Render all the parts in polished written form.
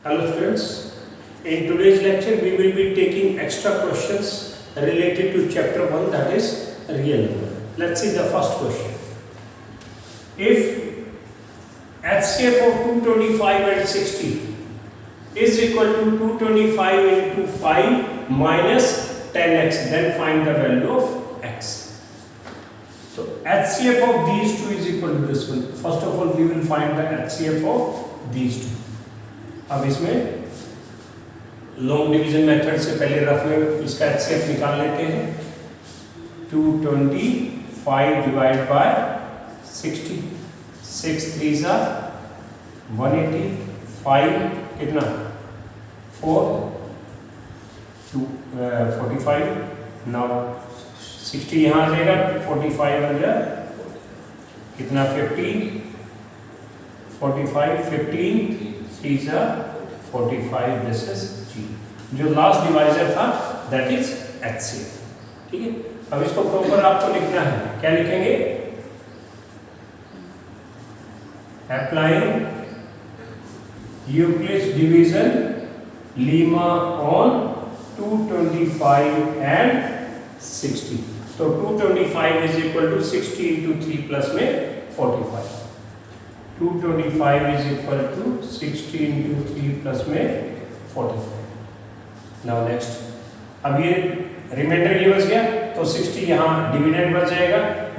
Hello students, in today's lecture we will be taking extra questions related to chapter 1, that is real number. Let's see the first question. If HCF of 225 and 60 is equal to 225 into 5 minus 10x, then find the value of x. So HCF of these two is equal to this one. First of all we will find the HCF of these two. अब इसमें long division method से पहले rough में इसका HCF निकाल लेते हैं. 225 divide by 60, 6 3s are 180, 5 कितना 4 45. नाउ 60 यहाँ आ जाएगा, 45 अंदर कितना 15, 45 15 3s are 45. This is G. जो लास्ट डिवाइजर था दैट इज HCF. ठीक है, अब इसको प्रॉपर आपको लिखना है. क्या लिखेंगे? Applying Euclid's division lemma on 225 and 60. तो 225 is equal to 60 into 3 plus में 45. 225 is equal to 60 into 3 plus में 45. नाउ नेक्स्ट, अब ये रिमाइंडर ये बच गया तो 60 यहाँ डिविडेंड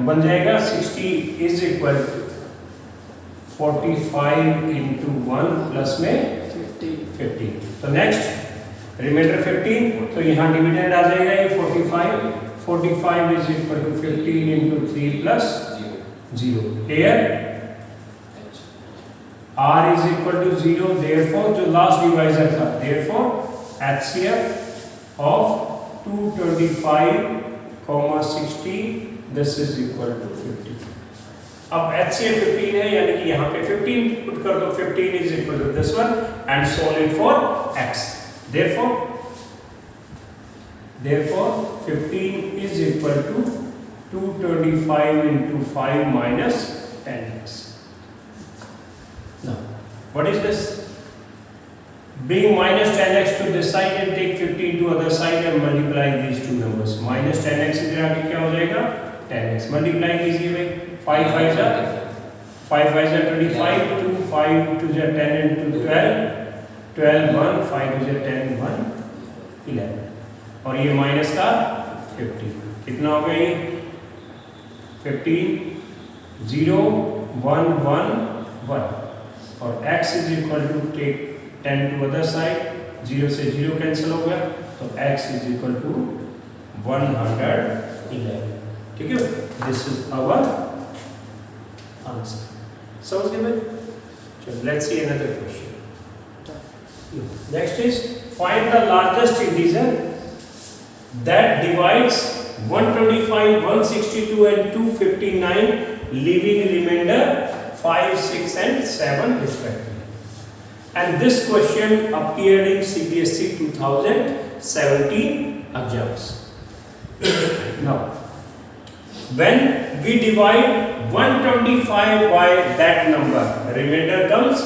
बन जाएगा 60 is equal to 45 into 1 plus में 15. तो नेक्स्ट रिमाइंडर 15, तो यहाँ डिविडेंड आ जाएगा ये 45 is equal to 15 into 3 plus 0. Here R is equal to 0, therefore जो लास्ट डिवाइजर था, therefore HCF of 225, 60 this is equal to 50. अब HCF 15 है, यानी कि यहाँ पे 15 पुट कर दो. 15 is equal to this one and solve it for x. Therefore 15 is equal to 225 into 5 minus 10x. Now, what is this? Bring minus 10x to this side and take 15 to other side and multiply these two numbers. Minus 10x इधर आके क्या हो जाएगा? 10x. Multiply कीजिए भाई. 5 5s are 25, 2 5 2s are 10 into 12 1 5 2s are 10 1 11. और ये minus का 50. कितना हो गया ये? 15 0 1 1 1. और x is equal to take 10 to other side, 0 से 0 कैंसिल हो गया, तो x इज इक्वल टू 111. ठीक है, दिस इज आवर आंसर. समझ गए भाई? चलो let's see another question. Next is find the largest integer that divides 125 162 and 259 leaving remainder 5 6 and 7 respectively. And this question appeared in CBSE 2017 exams. Now when we divide 125 by that number, remainder comes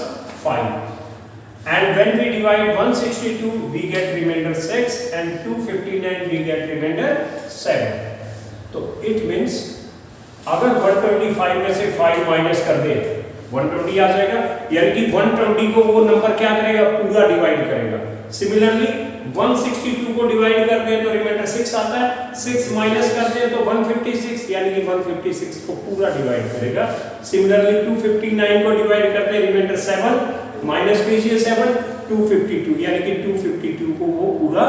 5, and when we divide 162 we get remainder 6 and 259 we get remainder 7. तो it means अगर 125 में से 5 minus कर दे 120 आ जाएगा, यानी कि 120 को वो नंबर क्या करेगा? पूरा डिवाइड करेगा. सिमिलरली 162 को डिवाइड कर दे तो रिमाइंडर 6 आता है, 6 माइनस कर दे तो 156, यानी कि 156 को पूरा डिवाइड करेगा. सिमिलरली 259 को डिवाइड कर दे, रिमाइंडर 7 माइनस कीजिए 7 252, यानी कि 252 को वो पूरा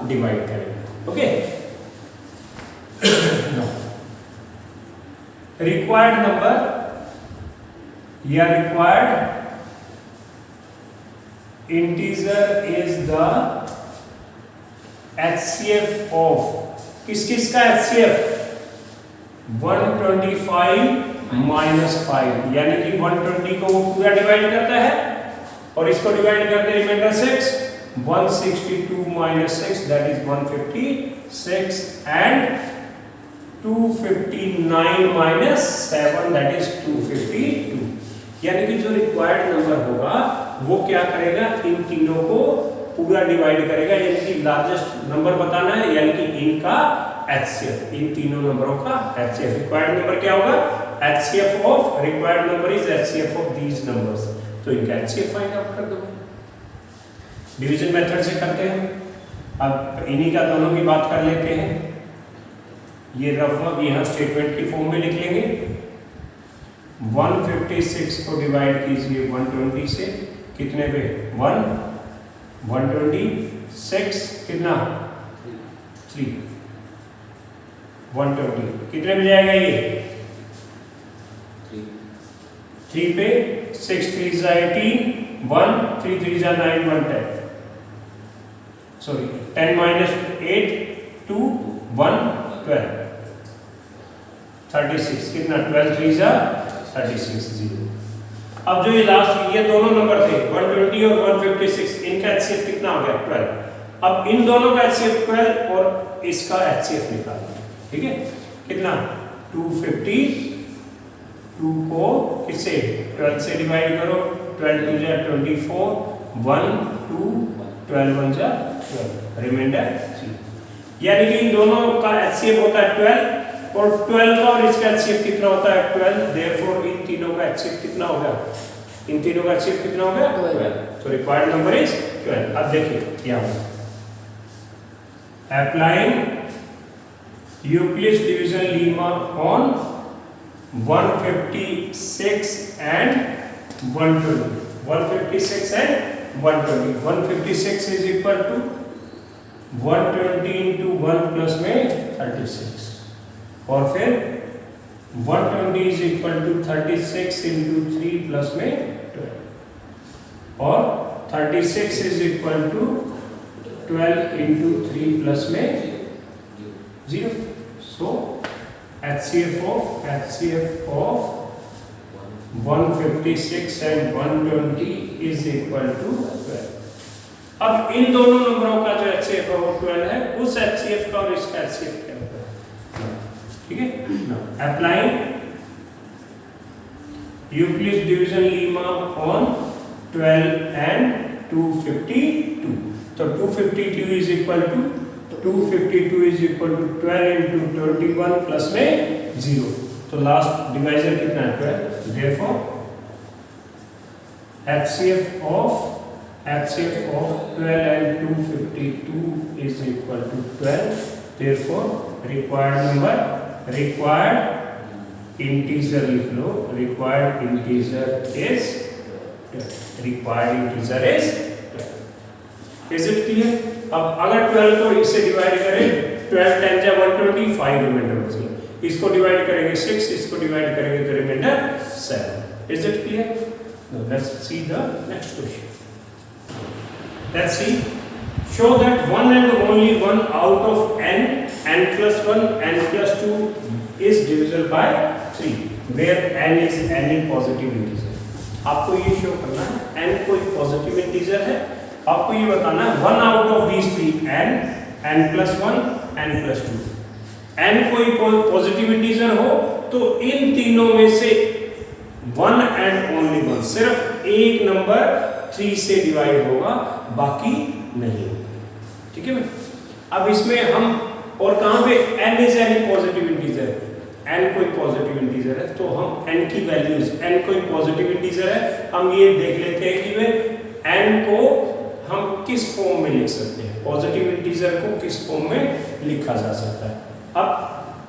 डिवाइड करेगा. ओके, required number या required integer is the HCF of किस का HCF? 125 minus 5, यानी कि 120 को वो पूरा डिवाइड करता है और इसको डिवाइड करते reminder 6. 162 minus 6 that is 156 and 259 minus 7 that is 252. यानी कि जो रिक्वायर्ड नंबर होगा वो क्या करेगा, इन तीनों को पूरा डिवाइड करेगा, यानी कि लार्जेस्ट नंबर बताना है, यानी कि इनका HCF, इन तीनों नंबरों का HCF। रिक्वायर्ड नंबर क्या होगा, HCF of required number is HCF of these numbers, तो इनका HCF फाइंड आउट कर दो। डिवीजन मेथड से करते हैं। अब इन्हीं का दोनों की बात कर लेते हैं। ये रफ यहाँ स्टेटमेंट की फॉर्म में लिख लेंगे। 156 को डिवाइड कीजिए 120 से, कितने पे 1, 126 कितना 3, 120 कितने में जाएगा ये 3 पे, 6 3 18, 1 3 3 9 1 10, सॉरी 10 minus 8 2 1 12, 36 कितना 12 3 36 0। अब जो ये लास्ट ये दोनों नंबर थे 120 और 156, इनका HCF कितना हो गया 12। अब इन दोनों का HCF 12 और इसका HCF निकालना, ठीक है, कितना 250, 2 को किससे 12 से डिवाइड करो, 12 2 जा 24, 1 2 12 1 जा 12, रिमाइंडर 3। यानी कि इन दोनों का HCF होता है 12 और 12 का और इसका HCF कितना होता है 12, देयरफॉर इन तीनों का HCF कितना हो गया, इन तीनों का HCF कितना हो गया 12, तो रिक्वायर्ड नंबर इज 12। अब देखिए यहाँ applying Euclid's division lemma on 156 and 120, 156 and 120, 156 is equal to 120 into 1 plus में 36, और फिर 120 is equal to 36 into 3 plus में 12, और 36 is equal to 12 into 3 plus में 0। So HCF of 156 and 120 is equal to 12। अब इन दोनों नंबरों का जो HCF है वो 12 है, उस HCF का और इसका HCF क्या होगा, ठीक है। Applying Euclid's division lemma on 12 and 252, तो 252 is equal to 252 is equal to 12 into 21 plus में 0, तो लास्ट डिवाइजर कितना है 12, therefore HCF of 12 and 252 is equal to 12, therefore required integer लिख लो, required integer is 12। Is it clear? अब अगर 12 को इससे डिवाइड करें, 12 10 जा 120, 5 रिमाइंडर बचेगा, इसको डिवाइड करेंगे 6, इसको डिवाइड करेंगे तो reminder 7। Is it clear? Now let's see the next question. Let's see. Show that one and only one out of n plus 1, n plus 2 is divisible by 3, where n is any positive integer। आपको ये show करना है n कोई positive integer है, आपको ये बताना है one out of these three, n plus 1, n plus 2, n कोई पॉजिटिव इंटीजर हो तो इन तीनों में से वन एंड ओनली वन, सिर्फ एक नंबर 3 से डिवाइड होगा, बाकी नहीं होगा, ठीक है भाई। अब इसमें हम और कहां पे n is any positive integer, n कोई पॉजिटिव इंटीजर है तो हम n की वैल्यूज, n कोई पॉजिटिव इंटीजर है, हम ये देख लेते हैं कि वे n को हम किस फॉर्म में लिख सकते हैं, पॉजिटिव इंटीजर को किस फॉर्म में लिखा जा सकता है। अब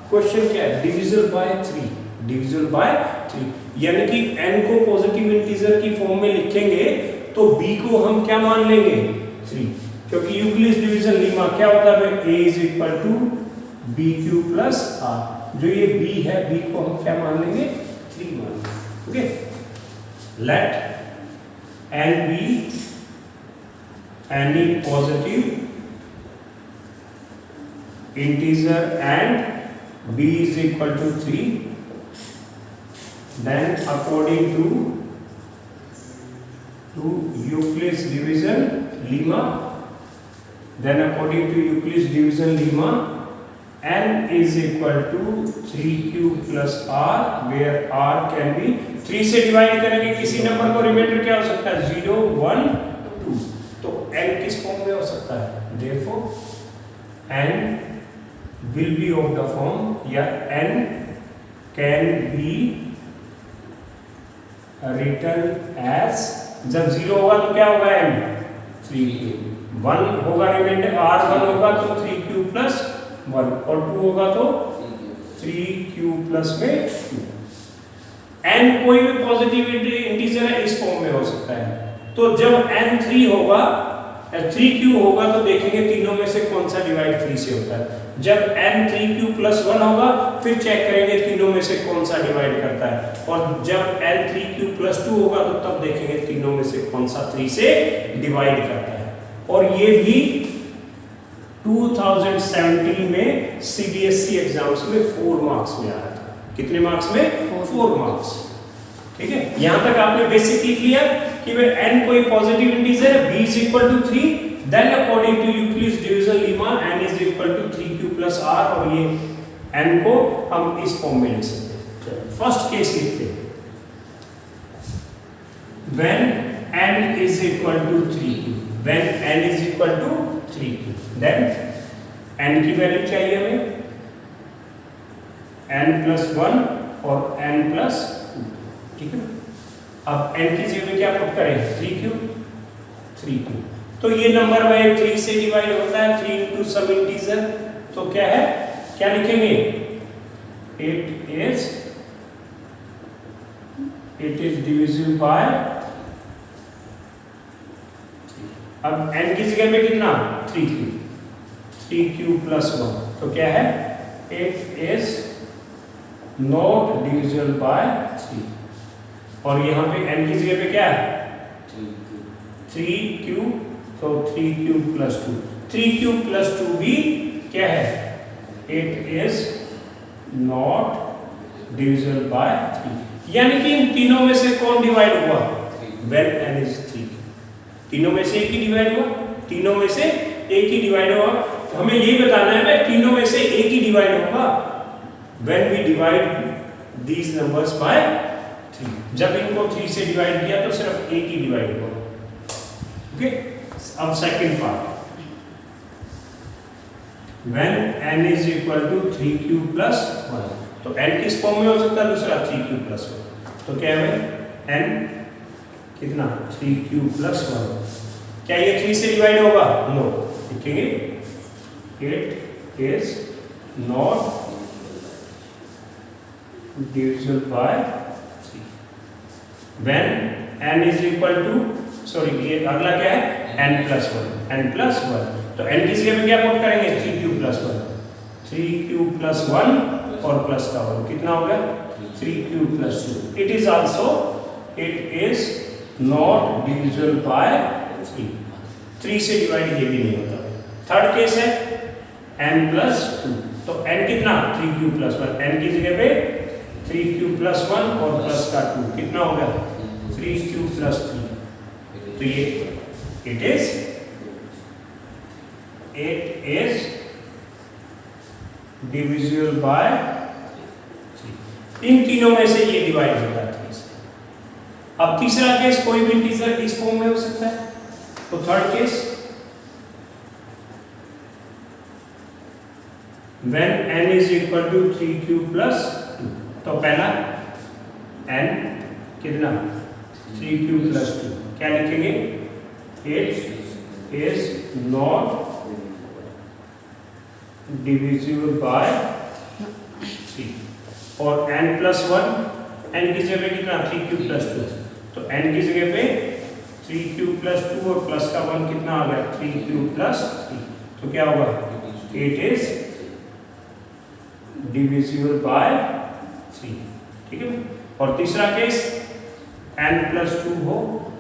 क्वेश्चन क्या है, डिविजिबल बाय 3, डिविजिबल बाय 3, यानी कि n को पॉजिटिव इंटीजर की फॉर्म में लिखेंगे तो b को हम क्या मान लेंगे 3, क्योंकि यूक्लिड्स डिवीजन लीमा क्या होता है, a is equal to bq plus r, जो ये b है b को हम क्या मान लेंगे 3 मान लेंगे, okay. Let n be any positive integer and b is equal to 3, then according to Euclid's division lemma, n is equal to 3q plus r, where r can be 3 से divide करेंगे किसी नंबर को, reminder क्या हो सकता है 0 1 2, तो n किस फॉर्म में हो सकता है, therefore n will be of the form, या n can be written as, जब 0 होगा तो क्या होगा n 3q, 1 होगा रिमाइंडर, r 1 होगा तो 3q plus 1, और 2 होगा तो 3q plus में 2। n कोई भी पॉजिटिव इंटीजर है इस फॉर्म में हो सकता है, तो जब n 3 होगा 3q होगा तो देखेंगे तीनों में से कौन सा डिवाइड 3 से होता है। जब n 3q plus 1 होगा फिर चेक करेंगे तीनों में से कौन सा डिवाइड करता है, और जब n 3q plus 2 होगा तो तब देखेंगे तीनों में से कौन सा 3 से डिवाइड करता है। और ये भी 2017 में CBSE एग्जाम्स में 4 मार्क्स में आया था। कितने मार्क्स में? 4 मार्क्स। ठीक है, यहां तक आपने बेसिक लिख लिया कि वे n कोई पॉजिटिव इंटीजर है, b is equal to 3, then according to Euclid's division lemma n is equal to 3q plus r, और ये n को हम इस फॉर्म में लिख सकते हैं। फर्स्ट केस लिखते हैं, when n is equal to 3q, when n is equal to 3q, then n की वैल्यू चाहिए हमें n plus 1 और n plus 2, ठीक है। अब n की जगह क्या पुट करें 3q, तो ये नंबर में 3 से डिवाइड होता है, 3 into सब इंटीजर, तो क्या है, क्या लिखेंगे, it is divisible by, अब n की जगह पे कितना 3q plus 1, तो क्या है, it is not divisible by 3, और यहाँ पे n की जगह पे क्या है 3q, तो 3q plus 2, 3q plus 2 भी क्या है, it is not divisible by 3, यानी कि इन तीनों में से कौन डिवाइड हुआ, when n is 3, तीनों में से एक ही डिवाइड हुआ, तीनों में से एक ही डिवाइड हुआ। तो हमें ये बताना है भाई तीनों में से एक ही डिवाइड होगा when we divide these numbers by 3, जब इनको 3 से डिवाइड किया तो सिर्फ एक ही डिवाइड हुआ। ओके, अब second part, when n is equal to 3q plus 1, तो n किस फॉर्म में हो सकता है, दूसरा 3q plus 1, तो क्या है n कितना 3q plus 1, क्या ये 3 से डिवाइड होगा, नो, लिखेंगे it is not divisible by 3, when n is equal to, sorry ये अगला क्या है n plus 1, तो n की जगह पे क्या पुट करेंगे 3q plus 1, 3q plus 1 और प्लस का 1 कितना हो गया 3q plus 2, it is not divisible by 3 से डिवाइड ये भी नहीं होता। थर्ड केस है n plus 2, तो n कितना 3q plus 1, n की जगह पे 3q plus 1 और प्लस का 2 कितना हो गया 3q plus 3, तो ये it is divisible by 3, इन तीनों में से ये डिवाइड होता है 3 से। अब तीसरा केस, कोई भी इंटीजर इस फॉर्म में हो सकता है, तो third case, when n is equal to 3q plus 2, तो पहला n कितना 3q plus 2, क्या लिखेंगे it is not divisible by 3, और n plus 1, n की जगह पे कितना 3q plus 2, तो n की जगह पे 3q plus 2 और प्लस का 1 कितना आ गया 3q plus 3, तो क्या होगा it is divisible by 3, ठीक है। और तीसरा केस n plus 2 हो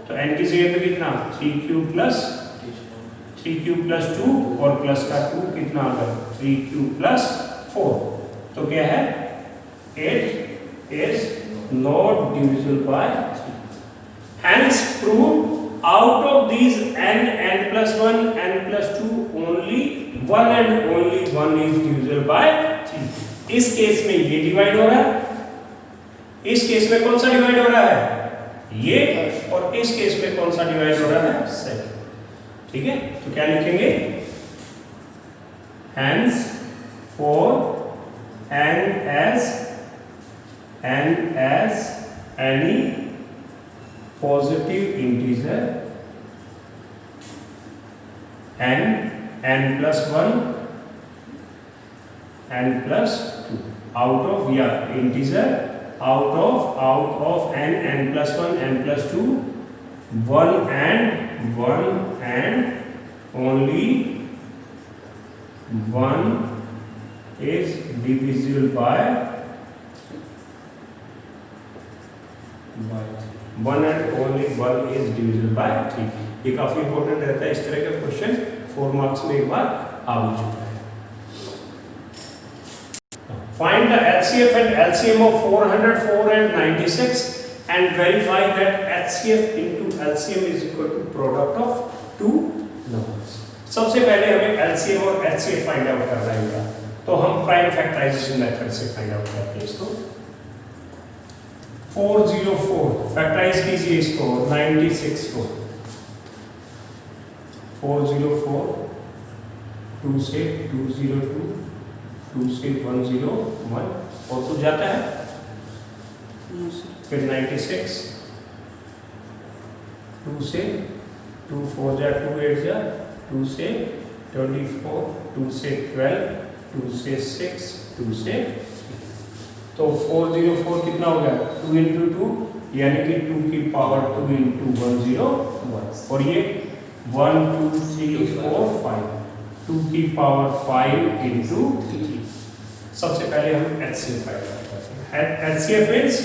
तो n की जगह पे कितना 3q plus 2 और प्लस का 2 कितना आ गया 3q plus 4, तो क्या है it is not divisible by 3, hence prove out of these n plus 1, n plus 2, only one and only one is divisible divisible by 3। इस केस में ये डिवाइड हो रहा है, इस केस में कौन सा डिवाइड हो रहा है ये, और इस केस में कौन सा डिवाइड हो रहा है 7। ठीक है, तो क्या लिखेंगे hence for and as any positive integer n plus 1 n plus 2 out of integer out of n plus 1 n plus 2 1 and only 1 is divisible by 1 and only 1 is divisible by 3। ये काफी इंपॉर्टेंट रहता है, इस तरह का question 4 marks में एक बार आ भी चुका है। Find the HCF and LCM of 404 and 96 and verify that HCF into LCM is equal to product of two numbers। सबसे पहले हमें LCM और HCF फाइंड आउट करना है, तो हम प्राइम फैक्टराइजेशन मेथड से फाइंड आउट करते हैं इसको। 404 फैक्टराइज कीजिए इसको 96 को। 404 2 से 202 2 से 101 और तो जाता है, फिर 96 2 से 2 4 जा 2 8 जा 2 से 24 2 से 12 2 से 6 2 से 3। तो 404 कितना हो गया 2 इंटू 2 यानी कि 2 की पावर 2 इंटू 101, और ये 1 2 3 4 5 2 की पावर 5 इंटू 3। सबसे पहले हम HCF फाइंड करते हैं। HCF means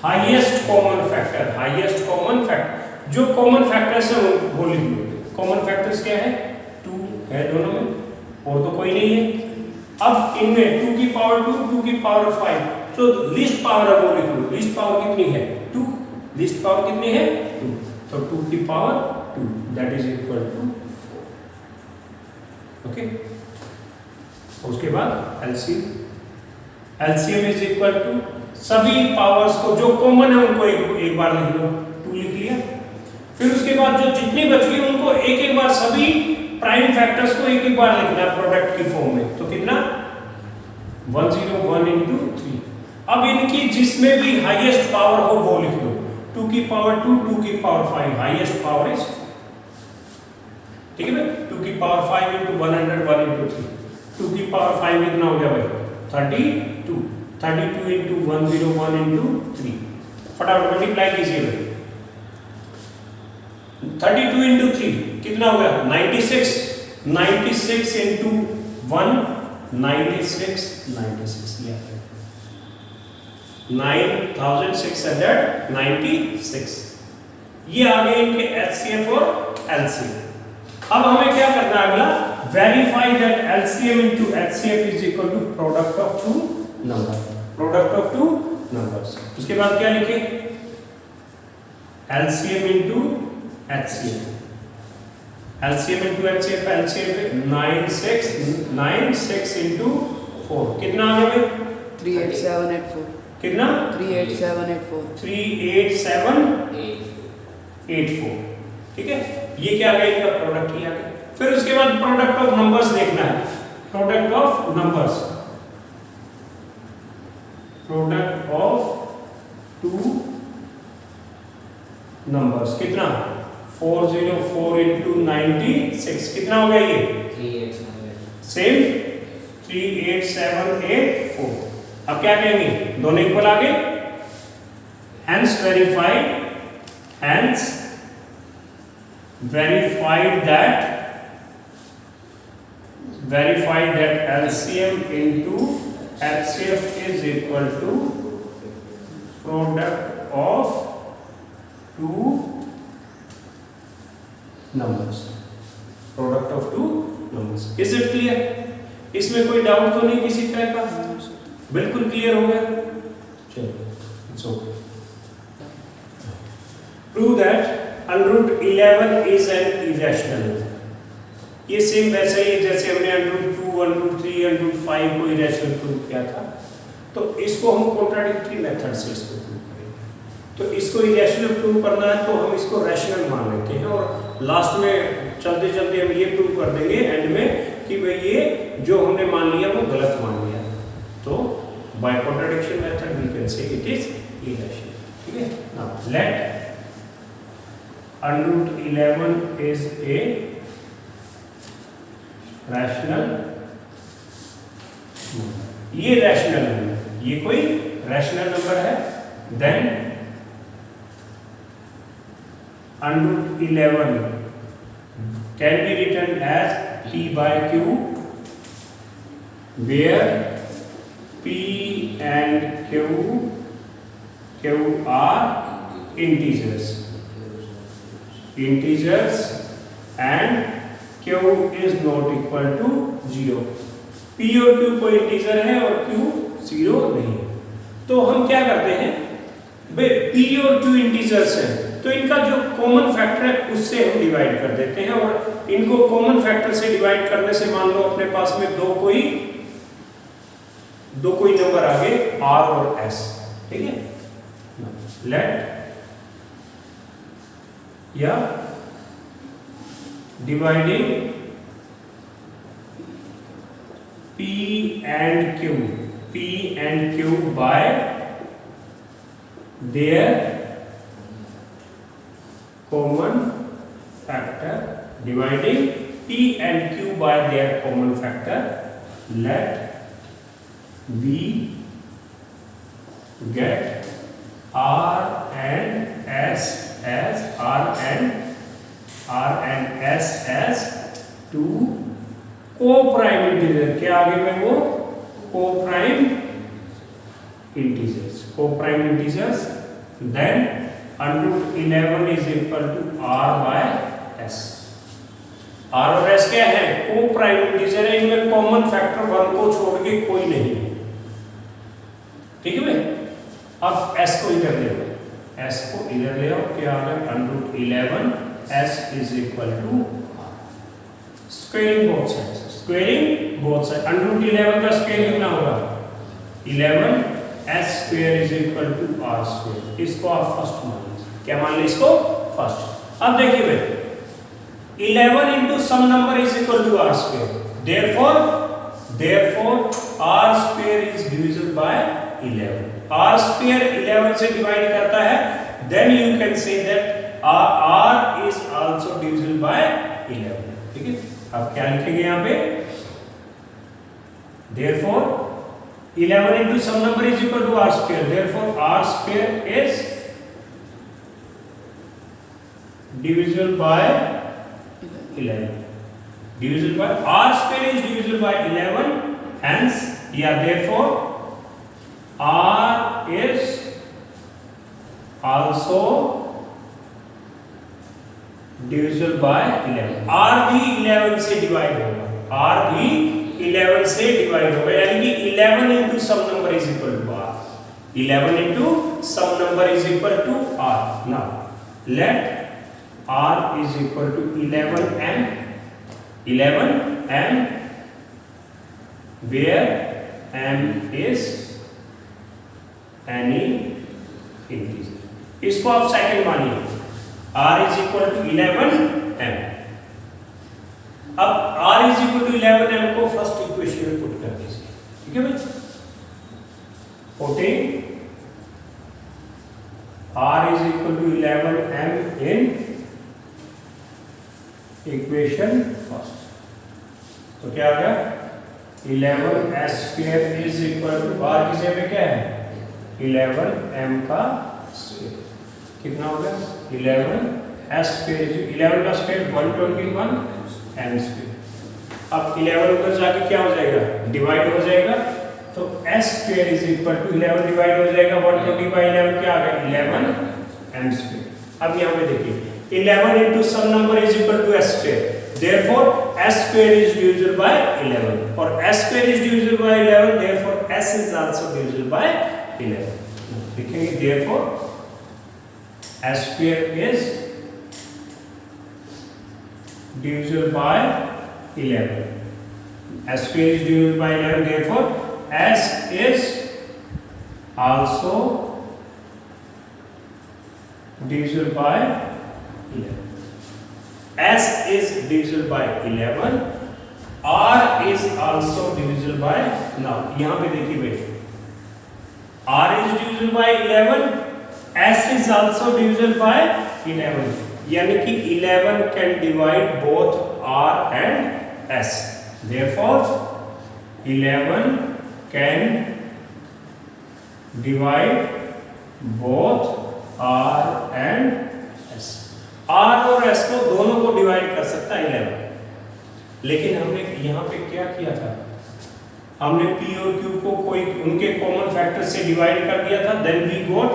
highest common factor, highest common factor, जो कॉमन फैक्टर्स है वो लिख लो। कॉमन फैक्टर्स क्या है 2 है दोनों में, और तो कोई नहीं है। अब इनमें 2 की पावर 2 2 की पावर 5, तो लिस्ट पावर है वो लिख लो। लिस्ट पावर कितनी है 2, लिस्ट पावर कितनी है 2, तो 2 की power 2 that is equal to 4। Okay, उसके बाद LCM इज इक्वल टू सभी पावर्स को जो कॉमन है उनको एक बार लिख लो, 2 लिख लिया। फिर उसके बाद जो जितनी बच गई उनको एक बार सभी प्राइम फैक्टर्स को एक बार लिखना है प्रोडक्ट की फॉर्म में, तो कितना 101 इंटू 3। अब इनकी जिसमें भी हाईएस्ट पावर हो वो लिख लो, 2 की पावर 2 2 की पावर 5 हाईएस्ट पावर इज, ठीक है भाई। 2 की पावर 5 इंटू 101 इंटू 3, 2 की पावर 5 कितना हो गया भाई 32, 32 इंटू 101 इंटू 3, फटाफट मल्टीप्लाई कीजिए भाई। 32 इंटू 3 कितना हो गया 96, 96 इंटू 1 96 लिया 9696। ये आ गए इनके HCF और LCM। अब हमें क्या करना है अगला, verify that LCM into HCF is equal to product of two numbers, product of two numbers। उसके बाद क्या लिखे LCM into HCF, LCM into HCF, LCF 96 into 4 कितना आ गया 38784, कितना 38784, 38784। ठीक है, ये क्या आ गया इनका प्रोडक्ट ही आ गया। फिर उसके बाद प्रोडक्ट ऑफ नंबर्स देखना है, product of numbers, product of two numbers कितना 404 इंटू 96 कितना हो गया ये 3878, सेम 38784। अब क्या कहेंगे दोनों इक्वल आ गए, hence verified that LCM into HCF is equal to product of two numbers, product of two numbers। Is it clear? इसमें कोई डाउट तो नहीं किसी तरह का, बिल्कुल क्लियर हो गया। चलो it's okay. Prove that √11 is an irrational। ये सेम वैसा ही है जैसे हमने √2 1√3 1√5 को इरेशनल प्रूव किया था, तो इसको हम कॉन्ट्राडिक्टरी मेथड से इसको प्रूव करेंगे। तो इसको इरेशनल प्रूव करना है तो हम इसको रैशनल मान लेते हैं और लास्ट में चलते चलते हम ये प्रूव कर देंगे एंड में कि भाई ये जो हमने मान लिया वो गलत मान लिया। तो by contradiction method we can say it is irrational. ठीक है, now let √11 is a rational number। ये रैशनल नंबर, ये कोई रैशनल नंबर है। Then √11 can be written as P by Q, where P and Q are integers and Q is not equal to 0। P और Q कोई integer है और Q 0 नहीं है। तो हम क्या करते हैं भाई, P और Q इंटीजर्स हैं तो इनका जो कॉमन फैक्टर है उससे हम डिवाइड कर देते हैं और इनको कॉमन फैक्टर से डिवाइड करने से मान लो अपने पास में दो कोई नंबर आ गए R और S। ठीक है, लेट या dividing P and Q by their common factor, dividing P and Q by their common factor, let we get R and S as two co-prime integer. क्या आगे में वो co-prime integers। then √11 is equal to R by S। R और S क्या है? co-prime integer है, इनमें common factor 1 को छोड़ के कोई नहीं है। ठीक है भाई, अब S को इधर ले आओ, S को इधर ले आओ, क्या आ गया √11 S is equal to R। Squaring both side, √11 का स्क्वायर कितना होगा 11, S square is equal to R square. इसको आप फर्स्ट मान लीजिए, क्या मान लीजिए इसको फर्स्ट। अब देखिए भाई 11 into some number is equal to R square, therefore R square is divisible by 11। R square 11 से डिवाइड करता है, then you can say that R is also divisible by 11। ठीक है, अब क्या लिखेंगे यहाँ पे, therefore 11 into some number is equal to R square, therefore R square is divisible by 11। divisible by R square is divisible by 11, hence therefore R is also divisible by 11। R भी 11 से divide होगा, यानी कि 11 into some number is equal to R। 11 into some number is equal to R। now let R is equal to 11m, where m is any integer. इसको आप second मानिए, R is equal to 11m। अब R is equal to 11m को first equation में put कर दीजिए। ठीक है भाई, putting R is equal to 11m in equation first, तो क्या आ गया 11s square is equal to R की जगह क्या है 11m का स्क्वायर, कितना हो गया 11s स्क्वायर, 11 का स्क्वायर 121 m स्क्वायर। अब 11 उधर जाके क्या हो जाएगा, डिवाइड हो जाएगा, तो s square is equal to 11 divide हो जाएगा 120 by 11, क्या आ गया 11 m स्क्वायर। अब यहाँ पे देखिए 11 into some number is equal to s square, therefore s square is divisible by 11, और s square is divisible by 11, therefore s is also divisible by 11। लिखेंगे therefore s square is divisible by 11। S2 is divisible by 11, therefore S is also divisible by 11. S is divisible by 11, R is also divisible by, now यहाँ पे देखिए भाई, R is divisible by 11, S is also divisible by 11, यानी कि 11 can divide both R and S. Therefore, 11 can divide both R and S. R और S को दोनों को डिवाइड कर सकता है 11, लेकिन हमने यहाँ पे क्या किया था, हमने P और Q को कोई उनके कॉमन फैक्टर से डिवाइड कर दिया था. Then we got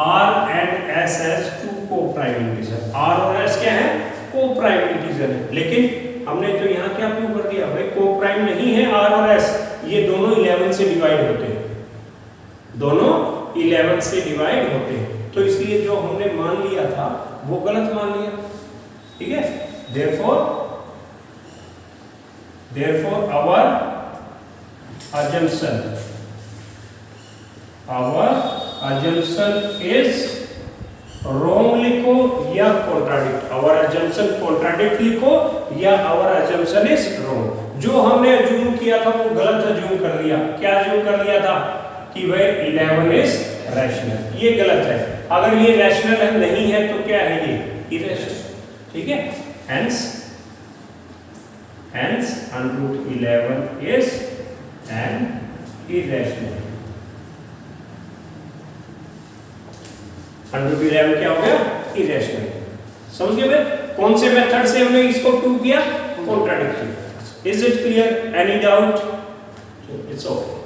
R and S as two coprime integer. R और S क्या है, को-प्राइम इंटीजर है, लेकिन हमने तो यहाँ क्या प्रूव कर दिया भाई, को-प्राइम नहीं है R और S, ये दोनों 11 से डिवाइड होते हैं, दोनों 11 से डिवाइड होते हैं. तो इसलिए जो हमने मान लिया था वो गलत मान लिया. ठीक है, therefore our assumption is wrong लिखो या contradict. our assumption contradict लिखो या our assumption is wrong. जो हमने assume किया था वो गलत assume कर लिया. क्या assume कर लिया था कि भाई 11 is rational. ये गलत है. अगर ये rational है नहीं है तो क्या है, ये irrational. ठीक है, hence under root 11 is an irrational. under root 11 क्या हो गया, irrational. समझ गए भाई, कौन से मेथड से हमने इसको प्रूव किया, contradictory. Is it clear, any doubt? It's okay.